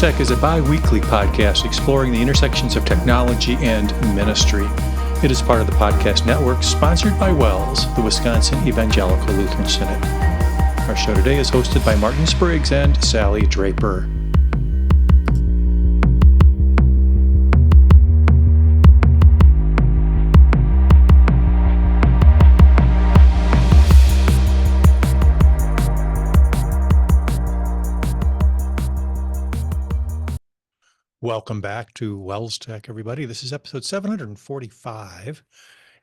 WELSTech is a bi-weekly podcast exploring the intersections of technology and ministry. It is part of the podcast network sponsored by WELS, the Wisconsin Evangelical Lutheran Synod. Our show today is hosted by Martin Spriggs and Sally Draper. Welcome back to WELSTech, everybody. This is episode 745,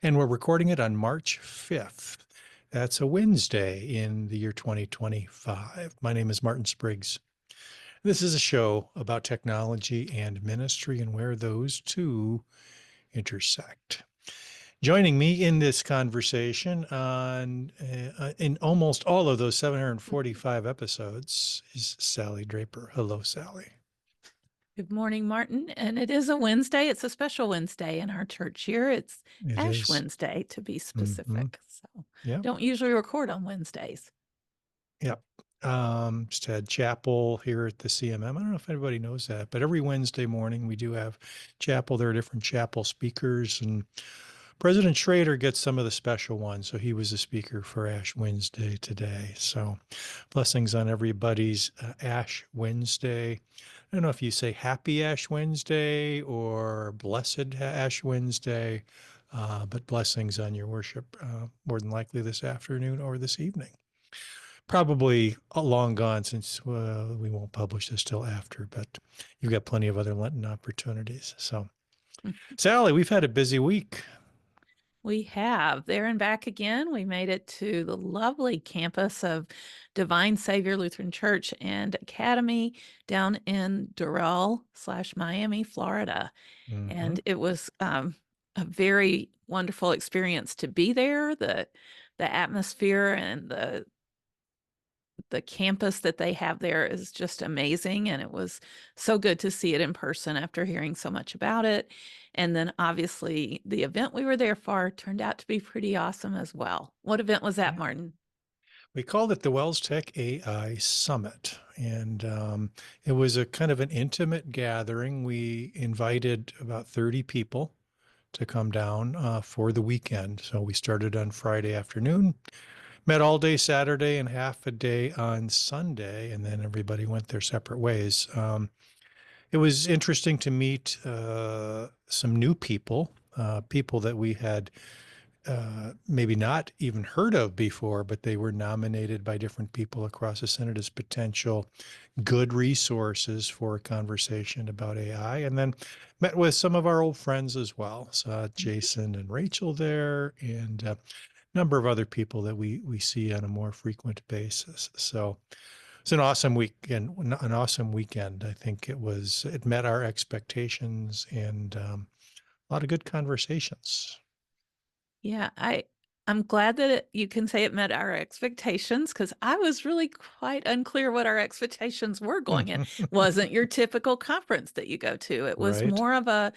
and we're recording it on March 5th. That's a Wednesday in the year 2025. My name is Martin Spriggs. This is a show about technology and ministry and where those two intersect. Joining me in this conversation in almost all of those 745 episodes is Sally Draper. Hello, Sally. Good morning, Martin. And it is a Wednesday. It's a special Wednesday in our church here. It Ash Wednesday, to be specific. So don't usually record on Wednesdays. Yep. Just had chapel here at the CMM. I don't know if anybody knows that, but every Wednesday morning we do have chapel. There are different chapel speakers, and President Schrader gets some of the special ones. So he was the speaker for Ash Wednesday today. So blessings on everybody's Ash Wednesday. I don't know if you say Happy Ash Wednesday or Blessed Ash Wednesday, but blessings on your worship more than likely this afternoon or this evening. Probably long gone since we won't publish this till after, but you've got plenty of other Lenten opportunities. So, Sally, we've had a busy week. We have. There and back again. We made it to the lovely campus of Divine Savior Lutheran Church and Academy down in Doral/Miami, Florida. And it was a very wonderful experience to be there. The atmosphere and the campus that they have there is just amazing. And it was so good to see it in person after hearing so much about it. And then obviously the event we were there for turned out to be pretty awesome as well. What event was that, Martin? We called it the WELSTech AI Summit, and it was a kind of an intimate gathering. We invited about 30 people to come down for the weekend. So we started on Friday afternoon, met all day Saturday and half a day on Sunday, and then everybody went their separate ways. It was interesting to meet some new people, people that we had maybe not even heard of before, but they were nominated by different people across the Synod as potential good resources for a conversation about AI. And then met with some of our old friends as well. Saw Jason and Rachel there, and a number of other people that we see on a more frequent basis. So it's an awesome weekend. I think it met our expectations, and a lot of good conversations. Yeah, I'm glad that you can say it met our expectations, because I was really quite unclear what our expectations were going in. Wasn't your typical conference that you go to. It was more of a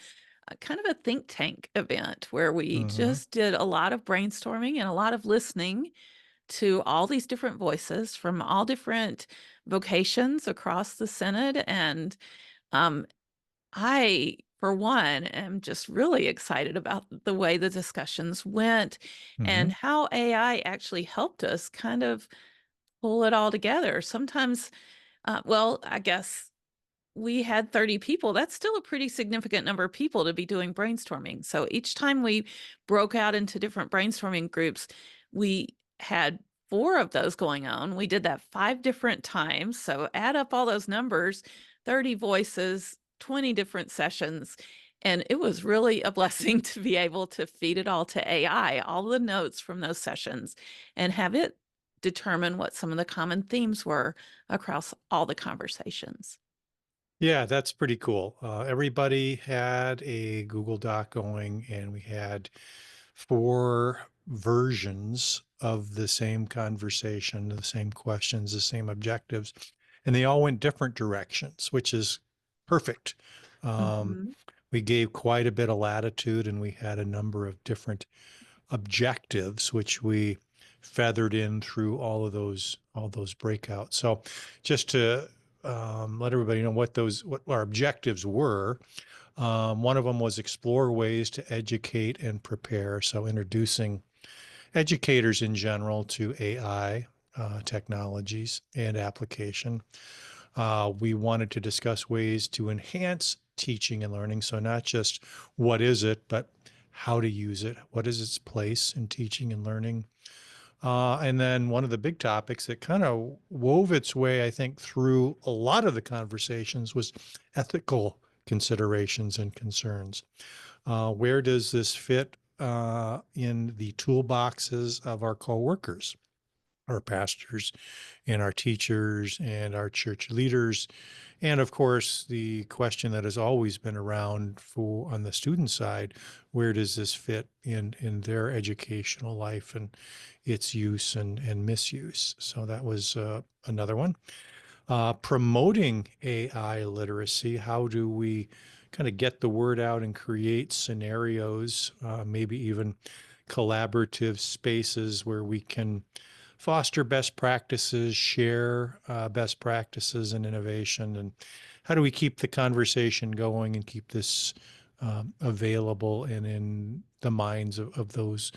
kind of a think tank event where we just did a lot of brainstorming and a lot of listening to all these different voices from all different vocations across the Synod. And I, for one, am just really excited about the way the discussions went and how AI actually helped us kind of pull it all together. Sometimes, I guess we had 30 people. That's still a pretty significant number of people to be doing brainstorming. So each time we broke out into different brainstorming groups, we had 4 of those going on. We did that 5 different times. So add up all those numbers, 30 voices, 20 different sessions. And it was really a blessing to be able to feed it all to AI, all the notes from those sessions, and have it determine what some of the common themes were across all the conversations. Yeah, that's pretty cool. Everybody had a Google Doc going, and we had 4 versions of the same conversation, the same questions, the same objectives, and they all went different directions, which is perfect. We gave quite a bit of latitude, and we had a number of different objectives, which we feathered in through all those breakouts. So just to let everybody know what our objectives were. One of them was explore ways to educate and prepare. So introducing educators in general to AI technologies and application. We wanted to discuss ways to enhance teaching and learning. So not just what is it, but how to use it. What is its place in teaching and learning? And then one of the big topics that kind of wove its way, I think, through a lot of the conversations was ethical considerations and concerns. Where does this fit in the toolboxes of our coworkers, our pastors, and our teachers, and our church leaders? And of course, the question that has always been around for on the student side, where does this fit in their educational life and its use and misuse? So that was another one. Promoting AI literacy. How do we kind of get the word out and create scenarios, maybe even collaborative spaces where we can foster best practices, share best practices and innovation, and how do we keep the conversation going and keep this available and in the minds of those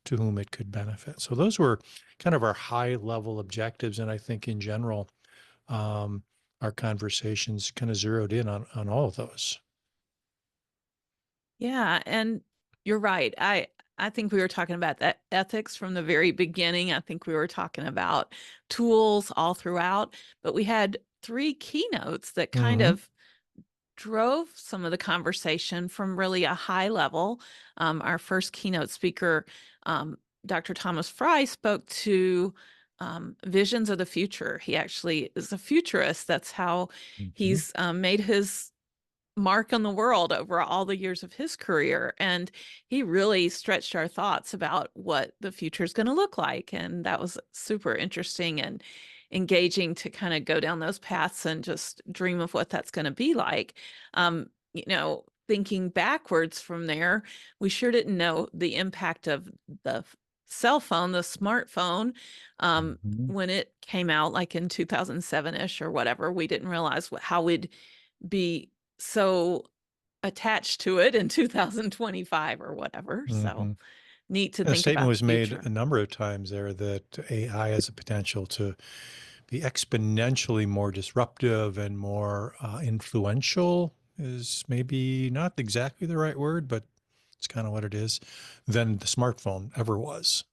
to whom it could benefit. So those were kind of our high level objectives, and I think in general, um, our conversations kind of zeroed in on all of those. Yeah, and you're right. I think we were talking about that ethics from the very beginning. I think we were talking about tools all throughout, but we had three keynotes that kind Hmm. of drove some of the conversation from really a high level. Our first keynote speaker, Dr. Thomas Fry, spoke to visions of the future. He actually is a futurist. That's how Hmm. he's made his mark on the world over all the years of his career. And he really stretched our thoughts about what the future is going to look like. And that was super interesting and engaging to kind of go down those paths and just dream of what that's going to be like. Thinking backwards from there, we sure didn't know the impact of the cell phone, the smartphone, Hmm. when it came out, like in 2007-ish or whatever. We didn't realize how we'd be so attached to it in 2025 or whatever. So Hmm. neat to A think statement about the was made future. a number of times there that AI has a potential to be exponentially more disruptive and more influential, is maybe not exactly the right word, but it's kind of what it is, than the smartphone ever was.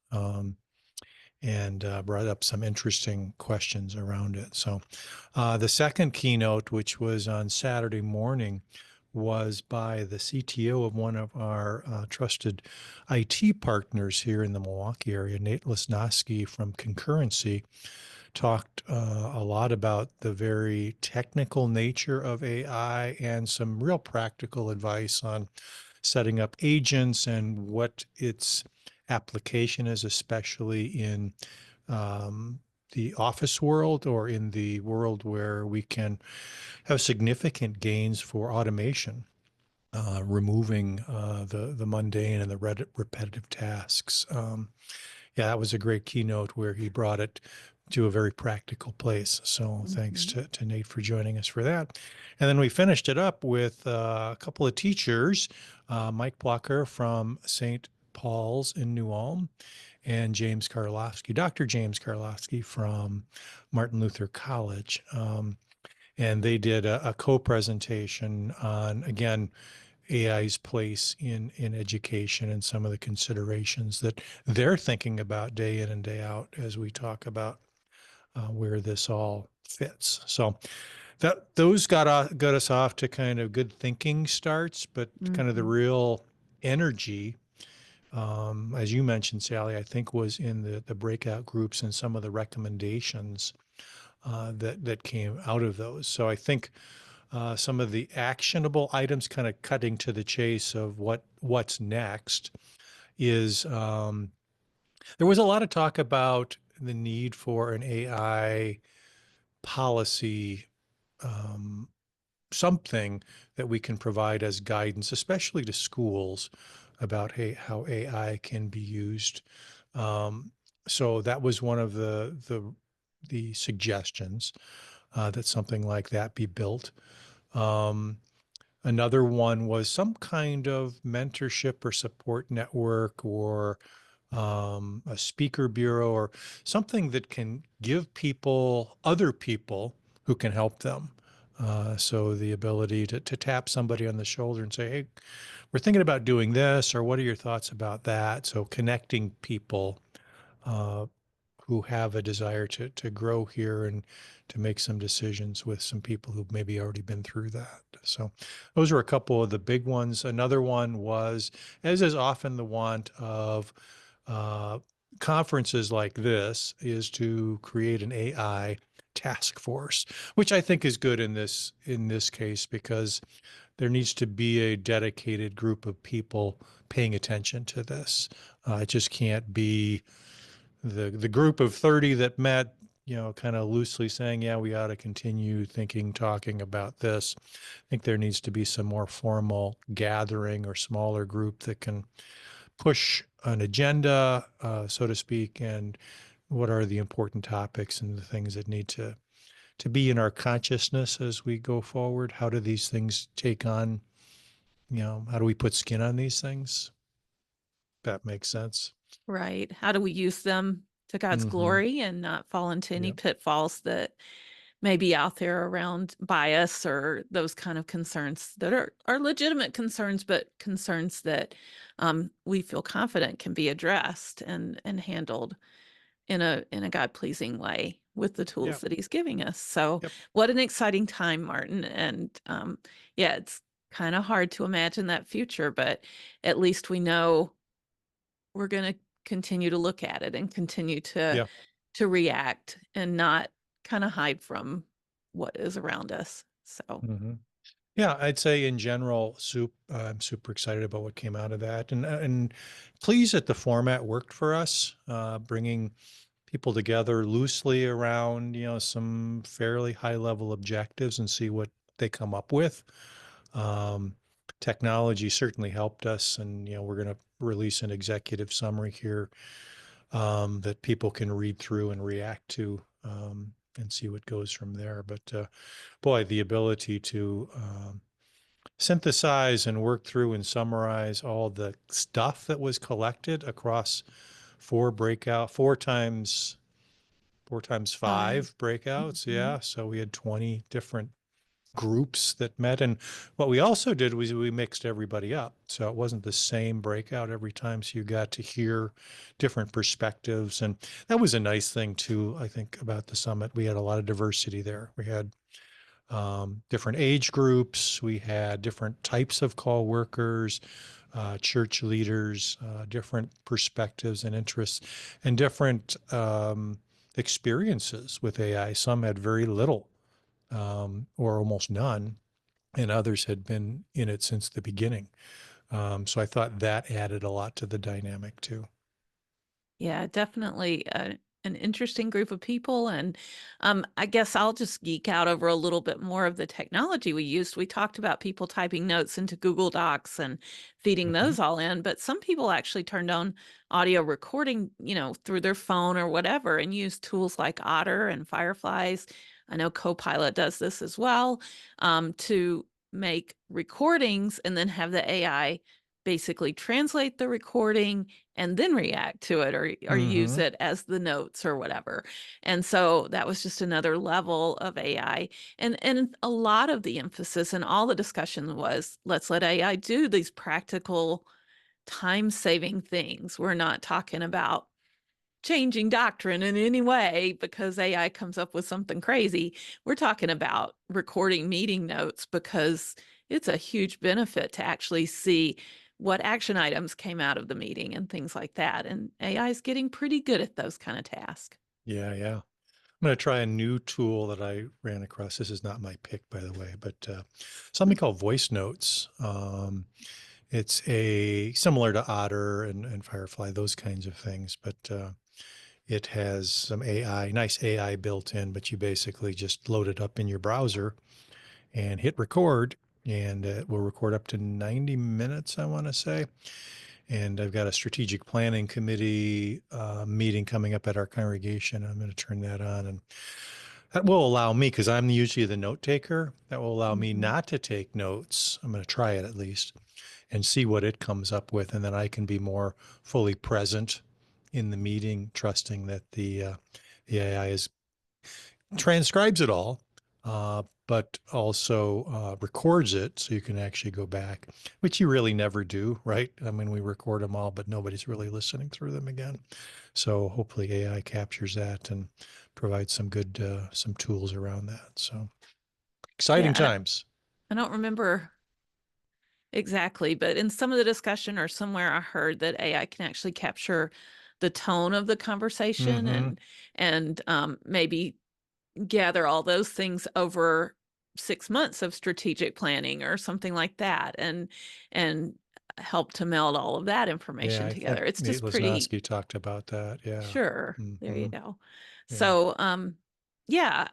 And brought up some interesting questions around it. So, the second keynote, which was on Saturday morning, was by the CTO of one of our trusted IT partners here in the Milwaukee area, Nate Lesnosky from Concurrency. Talked a lot about the very technical nature of AI and some real practical advice on setting up agents and what its application is, especially in um, the office world or in the world where we can have significant gains for automation, removing the mundane and the repetitive tasks. Yeah, that was a great keynote where he brought it to a very practical place. So thanks Mhm. to Nate for joining us for that. And then we finished it up with a couple of teachers, Mike Blocker from St. Paul's in New Ulm, and James Karlofsky, Dr. James Karlofsky from Martin Luther College. And they did a co-presentation on, again, AI's place in education and some of the considerations that they're thinking about day in and day out as we talk about where this all fits. So that those got us off to kind of good thinking starts, but kind of the Mhm. real energy, as you mentioned, Sally, I think was in the breakout groups and some of the recommendations that came out of those. So I think some of the actionable items, kind of cutting to the chase of what's next, is there was a lot of talk about the need for an AI policy, um, something that we can provide as guidance, especially to schools, about hey, how AI can be used. Um, so that was one of the suggestions. that something like that be built. Um, Another one was some kind of mentorship or support network, or a speaker bureau, or something that can give people other people who can help them. So the ability to tap somebody on the shoulder and say, hey, we're thinking about doing this, or what are your thoughts about that? So connecting people uh, who have a desire to grow here and to make some decisions with some people who've maybe already been through that. So those are a couple of the big ones. Another one was, as is often the want of uh, conferences like this, is to create an AI task force, which I think is good in this case, because there needs to be a dedicated group of people paying attention to this. It just can't be the group of 30 that met, kind of loosely saying, yeah, we ought to continue thinking, talking about this. I think there needs to be some more formal gathering or smaller group that can push an agenda, so to speak, and what are the important topics and the things that need to be in our consciousness as we go forward. How do these things take on, how do we put skin on these things? That makes sense. Right. How do we use them to God's Mm-hmm. glory and not fall into any Yep. pitfalls that may be out there around bias or those kind of concerns that are legitimate concerns, but concerns that we feel confident can be addressed and handled in a God pleasing way with the tools Yep. that He's giving us. So, Yep. what an exciting time, Martin! And yeah, it's kind of hard to imagine that future, but at least we know we're going to continue to look at it and continue Yeah. to react and not kind of hide from what is around us. So, Mm-hmm. Yeah, I'd say in general, I'm super excited about what came out of that, and pleased that the format worked for us, bringing people together loosely around, some fairly high level objectives and see what they come up with. Um, Technology certainly helped us, and we're going to release an executive summary here, that people can read through and react to, and see what goes from there. But boy, the ability to synthesize and work through and summarize all the stuff that was collected across four times fine. five breakouts. Mhm. Yeah. So we had 20 different groups that met. And what we also did was we mixed everybody up. So it wasn't the same breakout every time. So you got to hear different perspectives. And that was a nice thing too, I think, about the summit. We had a lot of diversity there. We had different age groups. We had different types of call workers, church leaders, different perspectives and interests, and different experiences with AI. Some had very little, or almost none, and others had been in it since the beginning. So I thought that added a lot to the dynamic too. Yeah, definitely an interesting group of people. And I guess I'll just geek out over a little bit more of the technology we used. We talked about people typing notes into Google Docs and feeding Hmm. those all in, but some people actually turned on audio recording, through their phone or whatever and used tools like Otter and Fireflies. I know Copilot does this as well, to make recordings and then have the AI basically translate the recording and then react to it or use Hmm. it as the notes or whatever. And so that was just another level of AI. And a lot of the emphasis and all the discussion was let's let AI do these practical time-saving things. We're not talking about changing doctrine in any way because AI comes up with something crazy. We're talking about recording meeting notes because it's a huge benefit to actually see what action items came out of the meeting and things like that. And AI is getting pretty good at those kind of tasks. Yeah, yeah. I'm going to try a new tool that I ran across. This is not my pick, by the way, but something called Voice Notes. It's a similar to Otter and Firefly, those kinds of things, but it has some AI, nice AI built in. But you basically just load it up in your browser and hit record, and it will record up to 90 minutes, I want to say. And I've got a strategic planning committee meeting coming up at our congregation. I'm going to turn that on, and That will allow me, because I'm usually the note taker, that will allow me Mhm. not to take notes. I'm going to try it at least and see what it comes up with. And then I can be more fully present in the meeting, trusting that the AI is transcribes it all, but also records it so you can actually go back, which you really never do, right? I mean, we record them all, but nobody's really listening through them again. So hopefully AI captures that and provides some good, some tools around that. So Yeah, exciting times. I don't remember exactly, but in some of the discussion or somewhere I heard that AI can actually capture the tone of the conversation Mm-hmm. and maybe gather all those things over 6 months of strategic planning or something like that, and help to meld all of that Yeah, information I think together. It's Nate just pretty Lozowski talked about that. Yeah. sure. There you Mm-hmm. go. Yeah. So, yeah,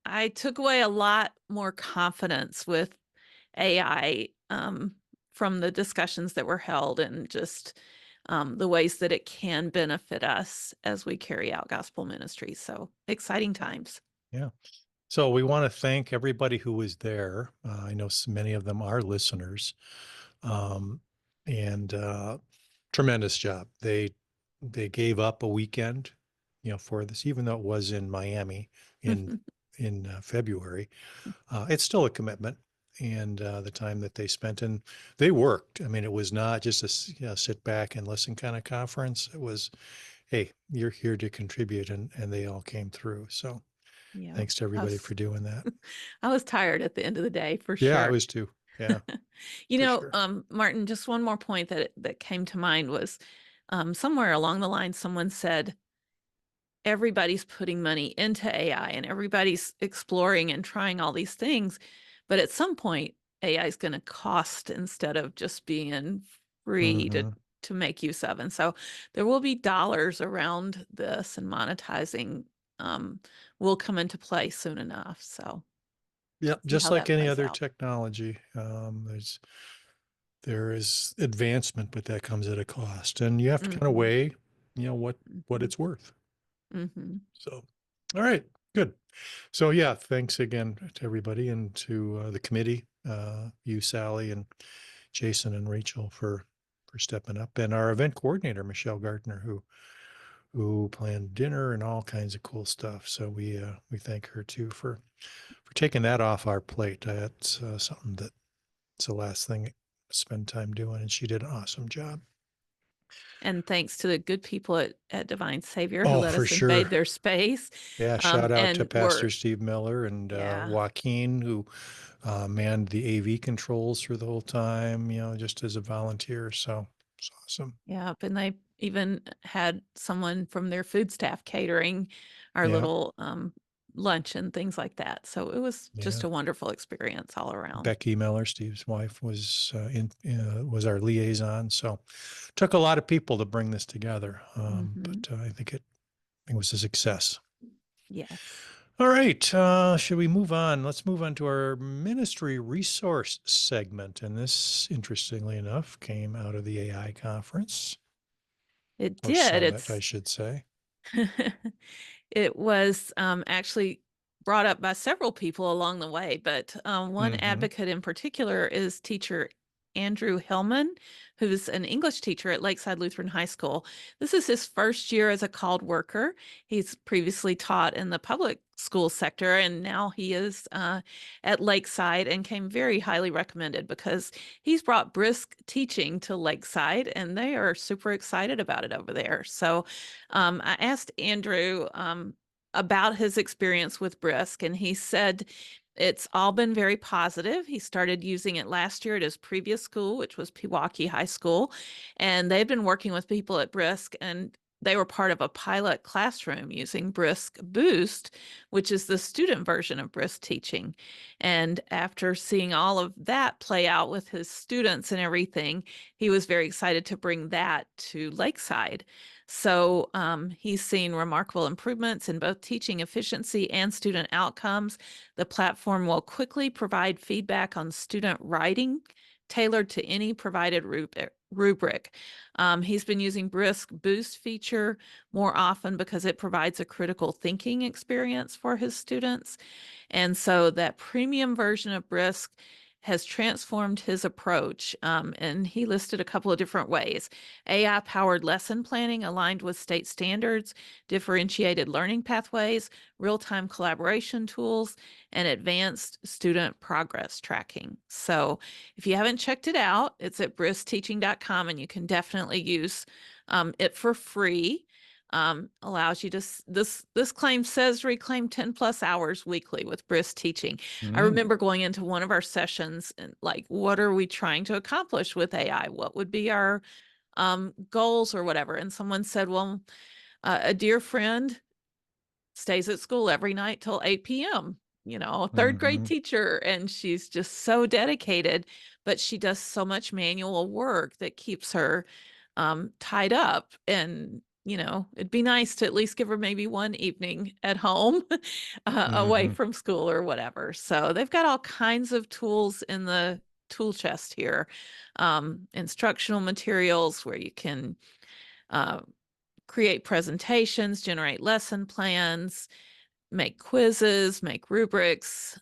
I took away a lot more confidence with AI from the discussions that were held and just the ways that it can benefit us as we carry out gospel ministry. So exciting times. Yeah. So we want to thank everybody who was there. I know many of them are listeners, um, and tremendous job. They gave up a weekend, for this, even though it was in Miami in February. It's still a commitment, and the time that they spent, and they worked. I mean, it was not just a sit back and listen kind of conference. It was, hey, you're here to contribute, and they all came through. So Yeah. thanks to I everybody was for doing that. I was tired at the end of the day for Yeah, I sure. was too. Yeah, for sure. Martin, just one more point that came to mind was somewhere along the line someone said everybody's putting money into AI and everybody's exploring and trying all these things. But at some point, AI is going to cost instead of just being free Hmm. to make use of. And so there will be dollars around this, and monetizing um, will come into play soon enough. So Yeah, see just how like that any plays other out. technology, there is advancement, but that comes at a cost, and you have to kind of Hmm. weigh, what Hmm. it's worth. Hmm. So, all right, good. So yeah, thanks again to everybody and to the committee, you, Sally, and Jason and Rachel for stepping up, and our event coordinator, Michelle Gardner, who planned dinner and all kinds of cool stuff. So we thank her too for taking that off our plate. That's something that's the last thing to spend time doing, and she did an awesome job. And thanks to the good people at Divine Savior who Oh, let for us invade sure. their space. Yeah, shout out to And we're, Pastor Steve Miller and yeah, Joaquin, who manned the AV controls for the whole time, just as a volunteer. So it's awesome. yeah. And they even had someone from their food staff catering our Yeah, little lunch and things like that. So it was just yeah. a wonderful experience all around. Becky Miller, Steve's wife, was our liaison. So took a lot of people to bring this together, but Hmm. I think it was a success. Yes, All right, should we move on? Let's move on to our ministry resource segment. And this, interestingly enough, came out of the AI conference, it or did. summit, I It's should say. it was actually brought up by several people along the way, but one Mm-hmm. advocate in particular is teacher Andrew Hillman, who's an English teacher at Lakeside Lutheran High School. This is his first year as a called worker. He's previously taught in the public school sector, and now he is at Lakeside, and came very highly recommended because he's brought brisk teaching to Lakeside, and they are super excited about it over there. So I asked Andrew about his experience with Brisk, and he said it's all been very positive. He started using it last year at his previous school, which was Pewaukee High School, and they've been working with people at Brisk, and they were part of a pilot classroom using Brisk Boost, which is the student version of Brisk teaching. And after seeing all of that play out with his students and everything, he was very excited to bring that to Lakeside. So he's seen remarkable improvements in both teaching efficiency and student outcomes. The platform will quickly provide feedback on student writing tailored to any provided rubric. He's been using Brisk Boost feature more often because it provides a critical thinking experience for his students. And so that premium version of Brisk has transformed his approach. And he listed a couple of different ways: AI powered lesson planning aligned with state standards, differentiated learning pathways, real time collaboration tools, and advanced student progress tracking. So if you haven't checked it out, it's at briskteaching.com, and you can definitely use it for free. Allows you to this claim says reclaim 10 plus hours weekly with Brisk Teaching. I Mm, remember going into one of our sessions and like, what are we trying to accomplish with AI? What would be our goals or whatever? And someone said, well, a dear friend stays at school every night till 8 p.m., a third grade mhm, teacher, and she's just so dedicated, but she does so much manual work that keeps her tied up. And, it'd be nice to at least give her maybe one evening at home away mhm, from school or whatever. So they've got all kinds of tools in the tool chest here, instructional materials where you can uh, create presentations, generate lesson plans, make quizzes, make rubrics,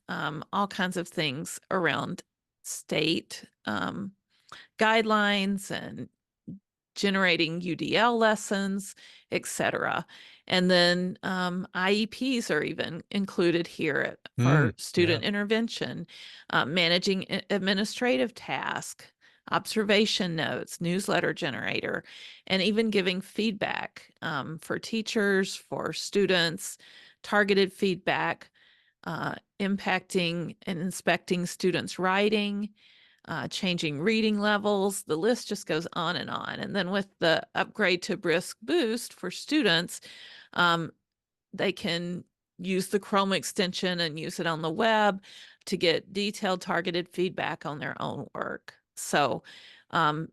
all kinds of things around state guidelines and generating UDL lessons, etc. And then IEPs are even included here for mm, yeah. student intervention, managing administrative tasks, observation notes, newsletter generator, and even giving feedback for teachers, for students, targeted feedback, impacting and inspecting students' writing, changing reading levels. The list just goes on and on. And then with the upgrade to Brisk Boost for students, um, they can use the Chrome extension and use it on the web to get detailed, targeted feedback on their own work. So um,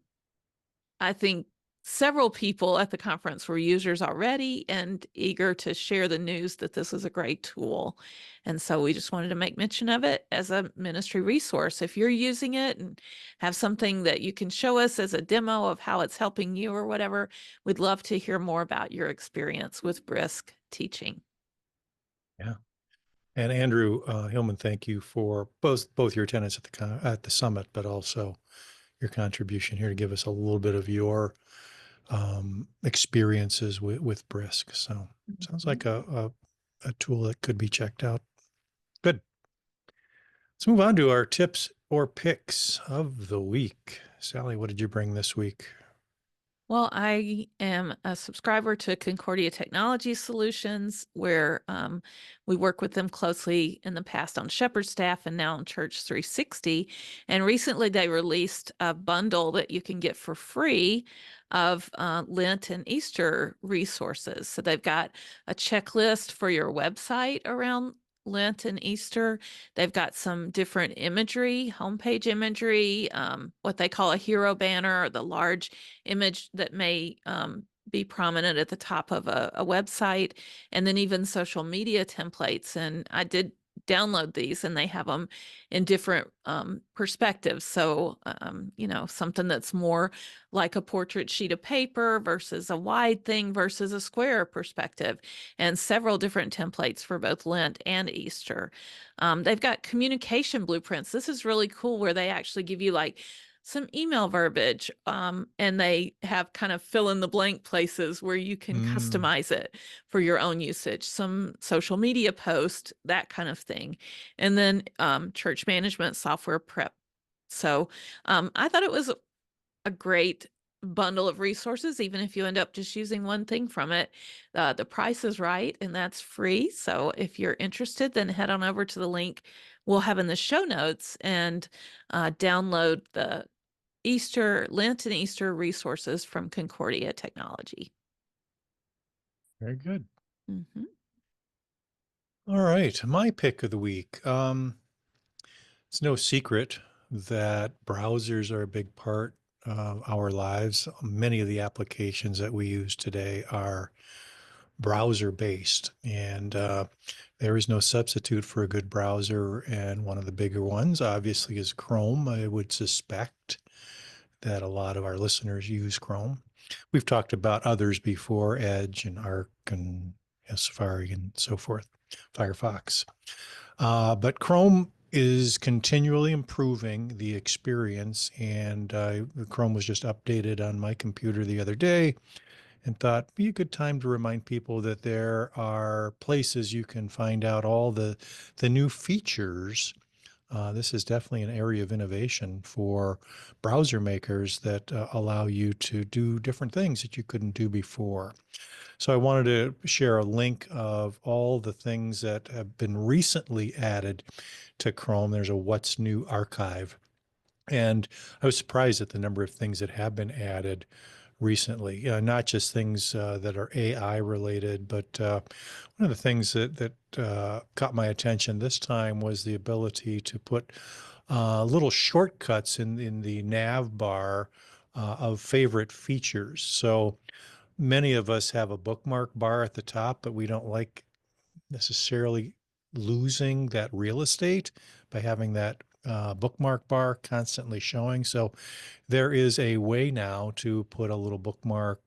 I think several people at the conference were users already and eager to share the news that this is a great tool. And so we just wanted to make mention of it as a ministry resource. If you're using it and have something that you can show us as a demo of how it's helping you or whatever, we'd love to hear more about your experience with Brisk teaching. Yeah. And Andrew Hillman, thank you for both your attendance at at the summit, but also your contribution here to give us a little bit of your experiences with Brisk. So sounds Mhm. like a tool that could be checked out. Good. Let's move on to our tips or picks of the week. Sally, what did you bring this week? Well, I am a subscriber to Concordia Technology Solutions, where we work with them closely in the past on Shepherd Staff and now on Church 360. And recently they released a bundle that you can get for free of Lent and Easter resources. So they've got a checklist for your website around Lent and Easter. They've got some different imagery, homepage imagery, what they call a hero banner, or the large image that may be prominent at the top of a website, and then even social media templates. And I did download these, and they have them in different perspectives. So, something that's more like a portrait sheet of paper versus a wide thing versus a square perspective, and several different templates for both Lent and Easter. They've got communication blueprints. This is really cool, where they actually give you like some email verbiage, and they have kind of fill in the blank places where you can Mm, customize it for your own usage, some social media post, that kind of thing. And then church management software prep. So I thought it was a great bundle of resources, even if you end up just using one thing from it. The price is right, and that's free. So if you're interested, then head on over to the link we'll have in the show notes and download the Lent and Easter resources from Concordia Technology. very good. Mhm. All right, my pick of the week. It's no secret that browsers are a big part of our lives. Many of the applications that we use today are browser based, and there is no substitute for a good browser. And one of the bigger ones, obviously, is Chrome. I would suspect that a lot of our listeners use Chrome. We've talked about others before, Edge and Arc and Safari and so forth, Firefox. But Chrome is continually improving the experience, and Chrome was just updated on my computer the other day, and thought be a good time to remind people that there are places you can find out all the new features. This is definitely an area of innovation for browser makers that allow you to do different things that you couldn't do before. So I wanted to share a link of all the things that have been recently added to Chrome. There's a What's New archive. And I was surprised at the number of things that have been added recently, not just things that are AI related, but one of the things that caught my attention this time was the ability to put little shortcuts in the nav bar of favorite features. So many of us have a bookmark bar at the top, but we don't like necessarily losing that real estate by having that bookmark bar constantly showing. So there is a way now to put a little bookmark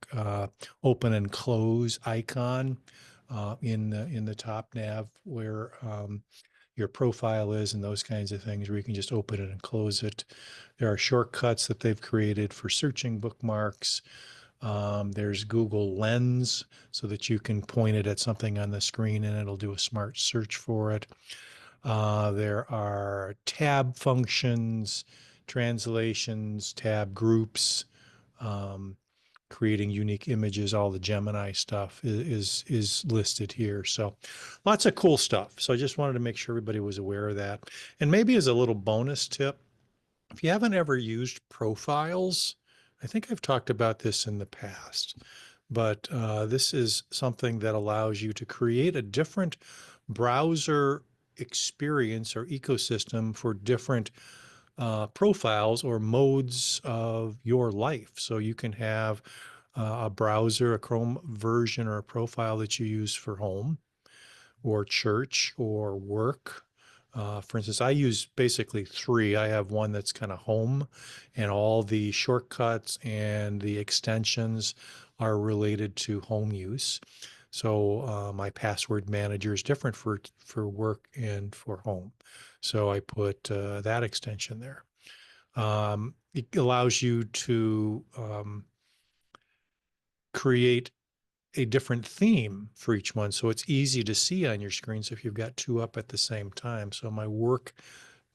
open and close icon in the top nav where your profile is and those kinds of things, where you can just open it and close it. There are shortcuts that they've created for searching bookmarks. There's Google Lens so that you can point it at something on the screen and it'll do a smart search for it. There are tab functions, translations, tab groups, um, creating unique images. All the Gemini stuff is listed here. So lots of cool stuff. So I just wanted to make sure everybody was aware of that. And maybe as a little bonus tip, if you haven't ever used profiles, I think I've talked about this in the past, but this is something that allows you to create a different browser experience or ecosystem for different profiles or modes of your life. So you can have a browser, a Chrome version or a profile that you use for home or church or work. For instance, I use basically three. I have one that's kind of home, and all the shortcuts and the extensions are related to home use. So my password manager is different for work and for home. So I put that extension there. It allows you to create a different theme for each one. So it's easy to see on your screens if you've got two up at the same time. So my work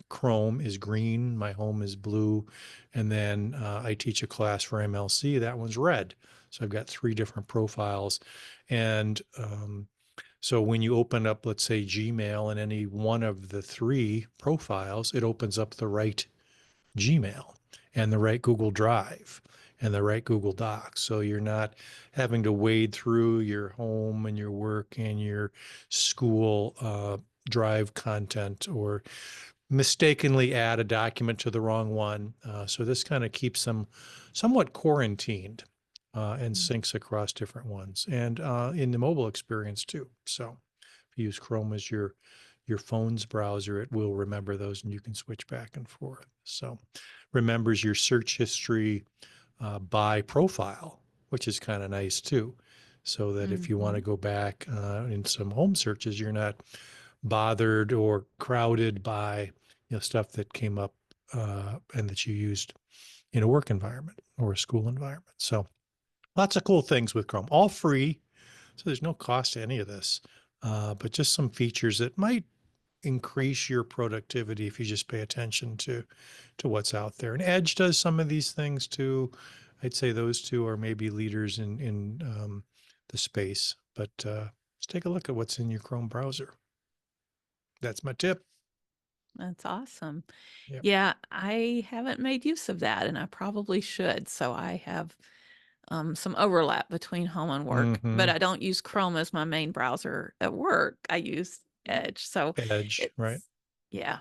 Chrome is green, my home is blue, and then I teach a class for MLC, that one's red. So I've got three different profiles. And so when you open up, let's say Gmail in any one of the three profiles, it opens up the right Gmail and the right Google Drive and the right Google Docs. So you're not having to wade through your home and your work and your school drive content or mistakenly add a document to the wrong one. So this kind of keeps them somewhat quarantined and syncs across different ones and in the mobile experience too. So if you use Chrome as your phone's browser, it will remember those and you can switch back and forth. So remembers your search history by profile, which is kind of nice too. So that if you want to Mhm. go back in some home searches, you're not bothered or crowded by stuff that came up and that you used in a work environment or a school environment. So lots of cool things with Chrome, all free. So there's no cost to any of this, but just some features that might increase your productivity if you just pay attention to what's out there. And Edge does some of these things too. I'd say those two are maybe leaders in the space. But let's take a look at what's in your Chrome browser. That's my tip. That's awesome. Yep. Yeah, I haven't made use of that, and I probably should. So I have some overlap between home and work, but Mm-hmm. I don't use Chrome as my main browser at work. I use Edge. So Edge, right? it's, yeah,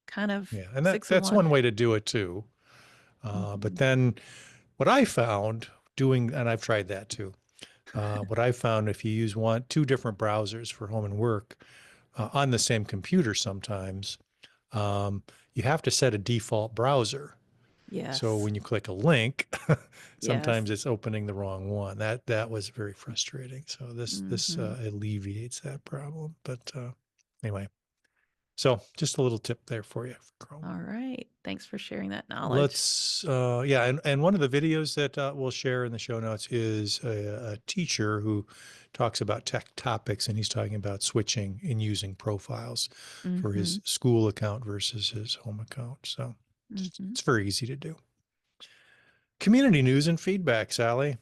kind of Yeah, and six of that's one. one way to do it too. But Mhm. then what I found doing, and I've tried that too. What I found if you use two different browsers for home and work on the same computer, sometimes you have to set a default browser. So Yes. when you click a link, Yes. sometimes it's opening the wrong one. That was very frustrating. So this Mhm. alleviates that problem. But anyway, so just a little tip there for you for Chrome. All right. Thanks for sharing that knowledge. Let's yeah, and one of the videos that we'll share in the show notes is a teacher who talks about tech topics, and he's talking about switching and using profiles for his Mhm. school account versus his home account. So Mhm. it's very easy to do. Community news and feedback, Sally.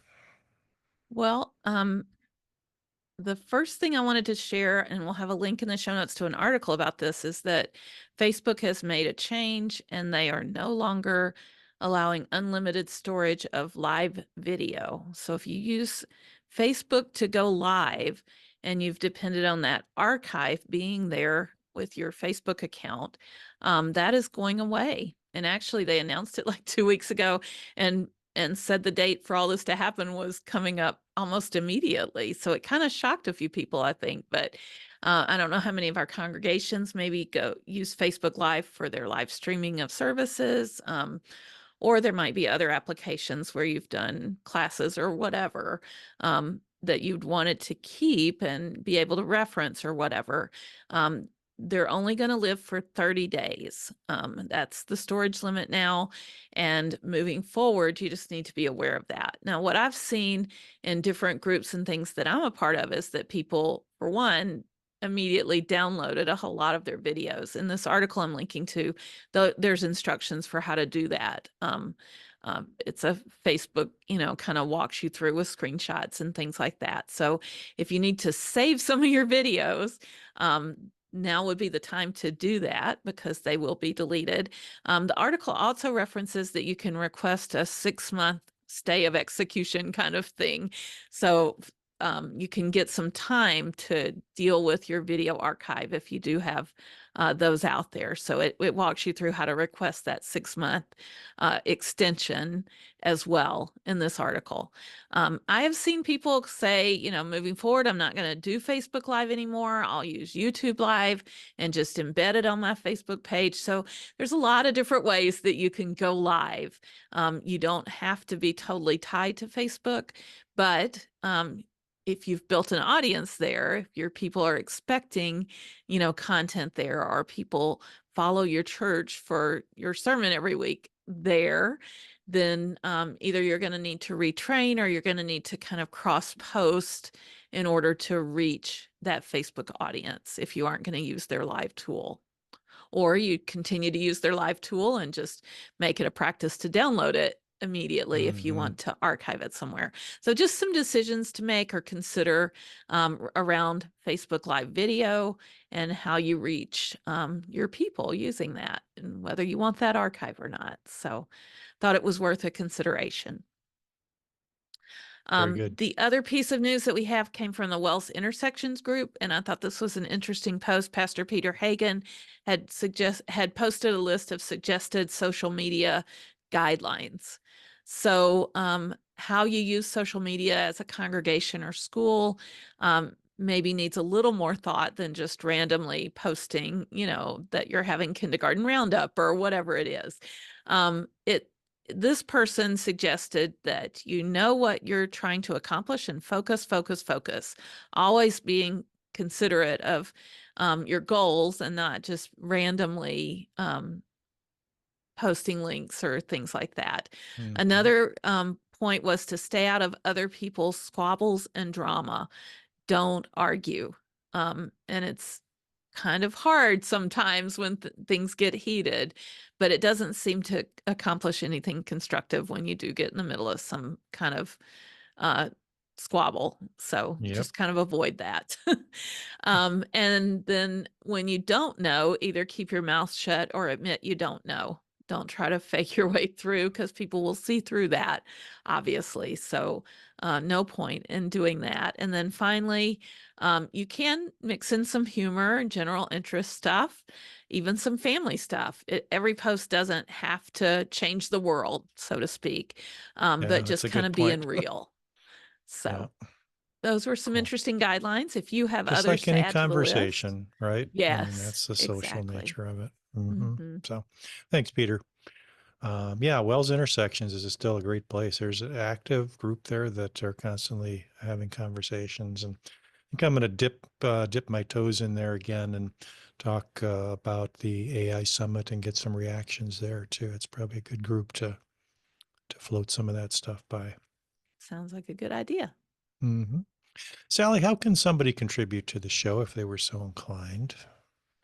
Well, the first thing I wanted to share, and we'll have a link in the show notes to an article about this, is that Facebook has made a change and they are no longer allowing unlimited storage of live video. So if you use Facebook to go live and you've depended on that archive being there with your Facebook account, that is going away. And actually, they announced it like 2 weeks ago, and said the date for all this to happen was coming up almost immediately. So it kind of shocked a few people, I think. But I don't know how many of our congregations maybe go use Facebook Live for their live streaming of services. Or there might be other applications where you've done classes or whatever, that you'd wanted to keep and be able to reference or whatever. Um, they're only going to live for 30 days. That's the storage limit now. And moving forward, you just need to be aware of that. Now, what I've seen in different groups and things that I'm a part of is that people, for one, immediately downloaded a whole lot of their videos. In this article I'm linking to, there's instructions for how to do that. It's a Facebook, kind of walks you through with screenshots and things like that. So if you need to save some of your videos, now would be the time to do that because they will be deleted. The article also references that you can request a 6-month stay of execution kind of thing. So you can get some time to deal with your video archive if you do have those out there. So it walks you through how to request that 6-month extension as well in this article. I have seen people say, moving forward, I'm not going to do Facebook Live anymore. I'll use YouTube Live and just embed it on my Facebook page. So there's a lot of different ways that you can go live. You don't have to be totally tied to Facebook, but if you've built an audience there, if your people are expecting, content there, or people follow your church for your sermon every week there, then either you're going to need to retrain or you're going to need to kind of cross post in order to reach that Facebook audience if you aren't going to use their live tool. Or you continue to use their live tool and just make it a practice to download it immediately if you Hmm. want to archive it somewhere. So just some decisions to make or consider around Facebook Live video and how you reach your people using that and whether you want that archive or not. So thought it was worth a consideration. Very good. The other piece of news that we have came from the Wells Intersections group, and I thought this was an interesting post. Pastor Peter Hagen had posted a list of suggested social media guidelines. So, how you use social media as a congregation or school maybe needs a little more thought than just randomly posting, that you're having kindergarten roundup or whatever it is. It This person suggested that you know what you're trying to accomplish and focus, focus, focus, always being considerate of your goals and not just randomly posting links or things like that. Hmm. Another point was to stay out of other people's squabbles and drama. Don't argue. And it's kind of hard sometimes when things get heated, but it doesn't seem to accomplish anything constructive when you do get in the middle of some kind of uh, squabble. So Yep. just kind of avoid that. And then when you don't know, either keep your mouth shut or admit you don't know. Don't try to fake your way through because people will see through that, obviously. So, no point in doing that. And then finally, you can mix in some humor and general interest stuff, even some family stuff. Every post doesn't have to change the world, so to speak, Yeah, but that's just a kind good of being point. real. Yeah, So those were some cool. interesting guidelines. If you have Just others like to any add to the list, conversation, right? I mean, yes, that's the social exactly. nature of it. Hmm. So, thanks, Peter. Yeah, Wells Intersections is still a great place. There's an active group there that are constantly having conversations, and I think I'm going to dip my toes in there again and talk about the AI summit and get some reactions there too. It's probably a good group to float some of that stuff by. Sounds like a good idea. Hmm. Sally, how can somebody contribute to the show if they were so inclined?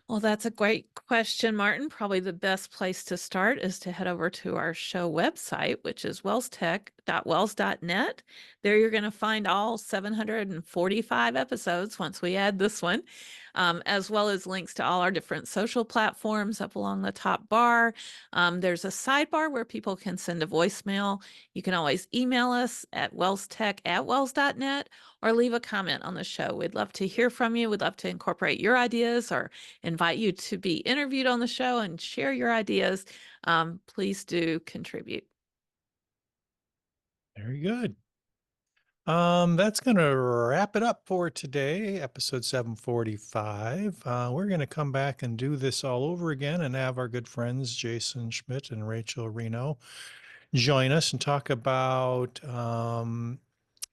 Well, that's a great question, Martin. Probably the best place to start is to head over to our show website, which is wellstech.wells.net. There you're going to find all 745 episodes once we add this one, as well as links to all our different social platforms up along the top bar. There's a sidebar where people can send a voicemail. You can always email us at wellstech@wells.net or leave a comment on the show. We'd love to hear from you. We'd love to incorporate your ideas or invite you to be interviewed on the show and share your ideas. Please do contribute. Very good. That's going to wrap it up for today, episode 745. We're going to come back and do this all over again and have our good friends Jason Schmidt and Rachel Reno join us and talk about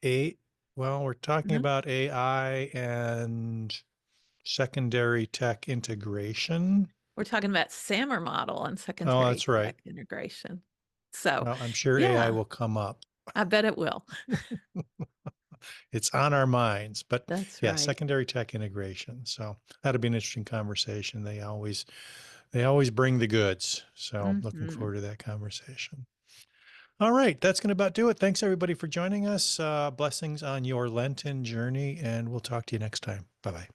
a well, we're talking Mhm. about AI and secondary tech integration. We're talking about SAMR model and Oh, secondary that's right. tech integration. So, Well, I'm sure AI yeah, will come up. I bet it will. It's on our minds, but That's yeah, right. secondary tech integration. So that'll be an interesting conversation. They always bring the goods. So looking Hmm. forward to that conversation. All right, that's going to about do it. Thanks everybody for joining us. Blessings on your Lenten journey, and we'll talk to you next time. Bye bye.